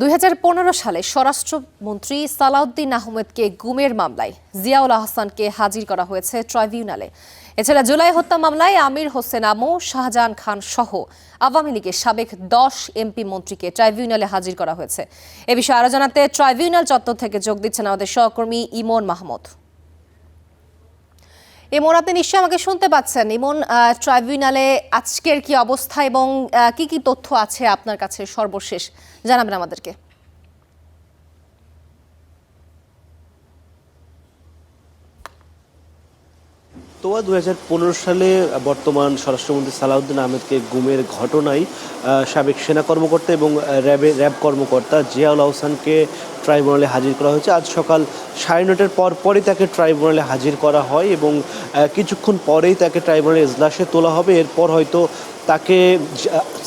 2015 সালে স্বরাষ্ট্রমন্ত্রী সালাউদ্দিন আহমেদকে গুমের মামলায় জিয়াউল আহসানকে হাজির করা হয়েছে ট্রাইব্যুনালে। এছাড়া জুলাই হত্যা মামলায় আমির হোসেন আমু, শাহজাহান খান সহ আওয়ামী লীগের সাবেক 10 এমপি মন্ত্রীকে ট্রাইব্যুনালে হাজির করা হয়েছে। এ বিষয়ে আরো জানাতে ট্রাইব্যুনাল চত্বর থেকে যোগ দিচ্ছেন আমাদের সহকর্মী ইমন মাহমুদ। ইমন, আপনি নিশ্চয়ই আমাকে শুনতে পাচ্ছেন। ইমন, ট্রাইব্যুনালে আজকের কি অবস্থা এবং কি কি তথ্য আছে আপনার কাছে সর্বশেষ জানাবেন আমাদেরকে। তো 2015 সালে বর্তমান স্বরাষ্ট্রমন্ত্রী সালাউদ্দিন আহমেদকে গুমের ঘটনায় সাবেক সেনা কর্মকর্তা এবং র্যাব কর্মকর্তা জিয়াউল আহসানকে ট্রাইব্যুনালে হাজির করা হয়েছে। আজ সকাল 9:30টার পরই তাকে ট্রাইব্যুনালে হাজির করা হয় এবং কিছুক্ষণ পরেই তাকে ট্রাইব্যুনালে এজলাসে তোলা হবে। এরপর হয়তো তাকে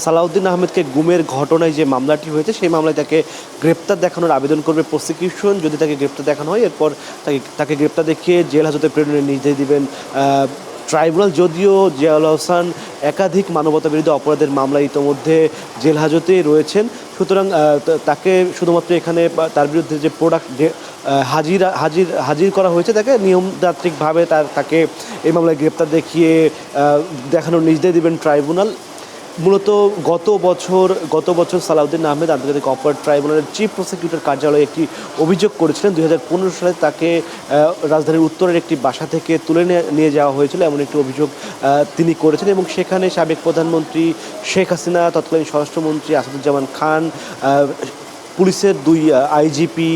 সালাউদ্দিন আহমেদকে গুমের ঘটনায় যে মামলাটি হয়েছে সেই মামলায় তাকে গ্রেপ্তার দেখানোর আবেদন করবে প্রসিকিউশন। যদি তাকে গ্রেপ্তার দেখানো হয় এরপর তাকে গ্রেপ্তার দেখিয়ে জেল হাজতে প্রেরণের নির্দেশ দিবেন ট্রাইব্যুনাল। যদিও জিয়াউল আহসান একাধিক মানবতাবিরোধী অপরাধের মামলায় ইতোমধ্যে জেল হাজতেই রয়েছেন, সুতরাং তাকে শুধুমাত্র এখানে তার বিরুদ্ধে যে হাজির করা হয়েছে তাকে নিয়মতান্ত্রিকভাবে তাকে এই মামলায় গ্রেপ্তার দেখানোর নির্দেশ দিবেন ট্রাইব্যুনাল। মূলত গত বছর সালাউদ্দিন আহমেদ আন্তর্জাতিক অপরাধ ট্রাইব্যুনালের চিফ প্রসিকিউটর কার্যালয়ে একটি অভিযোগ করেছিলেন। 2015 সালে তাকে রাজধানীর উত্তরের একটি বাসা থেকে তুলে নিয়ে যাওয়া হয়েছিল, এমন একটি অভিযোগ তিনি করেছেন এবং সেখানে সাবেক প্রধানমন্ত্রী শেখ হাসিনা, তৎকালীন স্বরাষ্ট্রমন্ত্রী আসাদুজ্জামান খান, পুলিশের 2 আইজিপি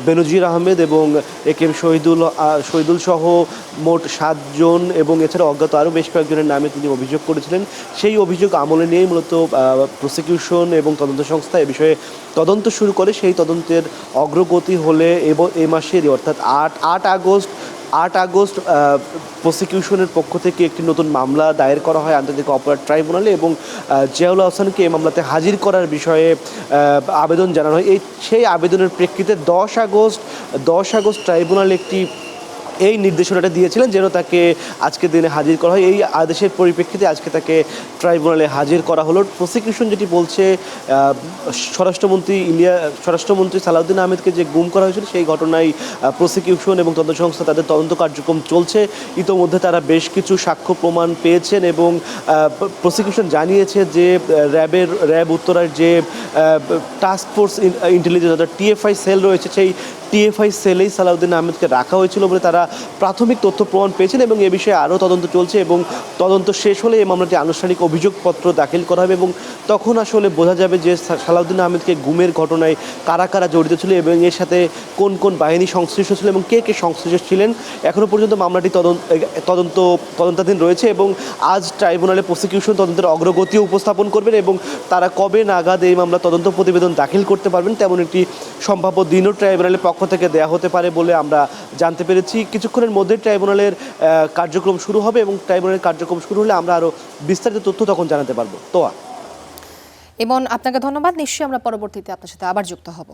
বেনজির আহমেদ এবং একেএম শহীদুল সহ মোট 7 জন এবং এছাড়া অজ্ঞাত আরও বেশ কয়েকজনের নামে তিনি অভিযোগ করেছিলেন। সেই অভিযোগ আমলে নিয়েই মূলত প্রসিকিউশন এবং তদন্ত সংস্থা এ বিষয়ে তদন্ত শুরু করে। সেই তদন্তের অগ্রগতি হলে এই মাসেরই অর্থাৎ 8 আগস্ট প্রসিকিউশনের পক্ষ থেকে একটি নতুন মামলা দায়ের করা হয় আন্তর্জাতিক অপরাধ ট্রাইব্যুনালে এবং জিয়াউল আহসানকে এই মামলাতে হাজির করার বিষয়ে আবেদন জানানো হয়। সেই আবেদনের প্রেক্ষিতে 10 আগস্ট ট্রাইব্যুনাল এই নির্দেশনাটা দিয়েছিলেন যেন তাকে আজকের দিনে হাজির করা হয়। এই আদেশের পরিপ্রেক্ষিতে আজকে তাকে ট্রাইব্যুনালে হাজির করা হলো। প্রসিকিউশন যেটি বলছে, স্বরাষ্ট্রমন্ত্রী সালাউদ্দিন আহমেদকে যে গুম করা হয়েছিল সেই ঘটনায় প্রসিকিউশন এবং তদন্ত সংস্থা তাদের তদন্ত কার্যক্রম চলছে। ইতোমধ্যে তারা বেশ কিছু সাক্ষ্য প্রমাণ পেয়েছেন এবং প্রসিকিউশন জানিয়েছে যে র্যাব উত্তরার যে টাস্ক ফোর্স ইন্টেলিজেন্স অর্থাৎ টিএফআই সেল রয়েছে, সেই টিএফআই সেলেই সালাউদ্দিন আহমেদকে রাখা হয়েছিল বলে তারা প্রাথমিক তথ্য প্রমাণ পেয়েছেন এবং এ বিষয়ে আরও তদন্ত চলছে এবং তদন্ত শেষ হলে এই মামলাটি আনুষ্ঠানিক অভিযোগপত্র দাখিল করা হবে এবং তখন আসলে বোঝা যাবে যে সালাউদ্দিন আহমেদকে গুমের ঘটনায় কারা জড়িত ছিল এবং এর সাথে কোন কোন বাহিনী সংশ্লিষ্ট ছিল এবং কে সংশ্লিষ্ট ছিলেন। এখনও পর্যন্ত মামলাটি তদন্তাধীন রয়েছে এবং আজ ট্রাইব্যুনালে প্রসিকিউশন তদন্তের অগ্রগতিও উপস্থাপন করবেন এবং তারা কবে নাগাদ এই মামলা তদন্ত প্রতিবেদন দাখিল করতে পারবেন তেমন একটি সম্ভাব্য দিনও ট্রাইব্যুনালের পক্ষ থেকে দেওয়া হতে পারে বলে আমরা জানতে পেরেছি। কিছুক্ষণের মধ্যে ট্রাইব্যুনালের কার্যক্রম শুরু হবে এবং ট্রাইব্যুনালের কার্যক্রম শুরু হলে আমরা আরও বিস্তারিত তথ্য তখন জানাতে পারবো। তোয়া, ইমন, আপনাকে ধন্যবাদ। নিশ্চয়ই আমরা পরবর্তীতে আপনার সাথে আবার যুক্ত হব।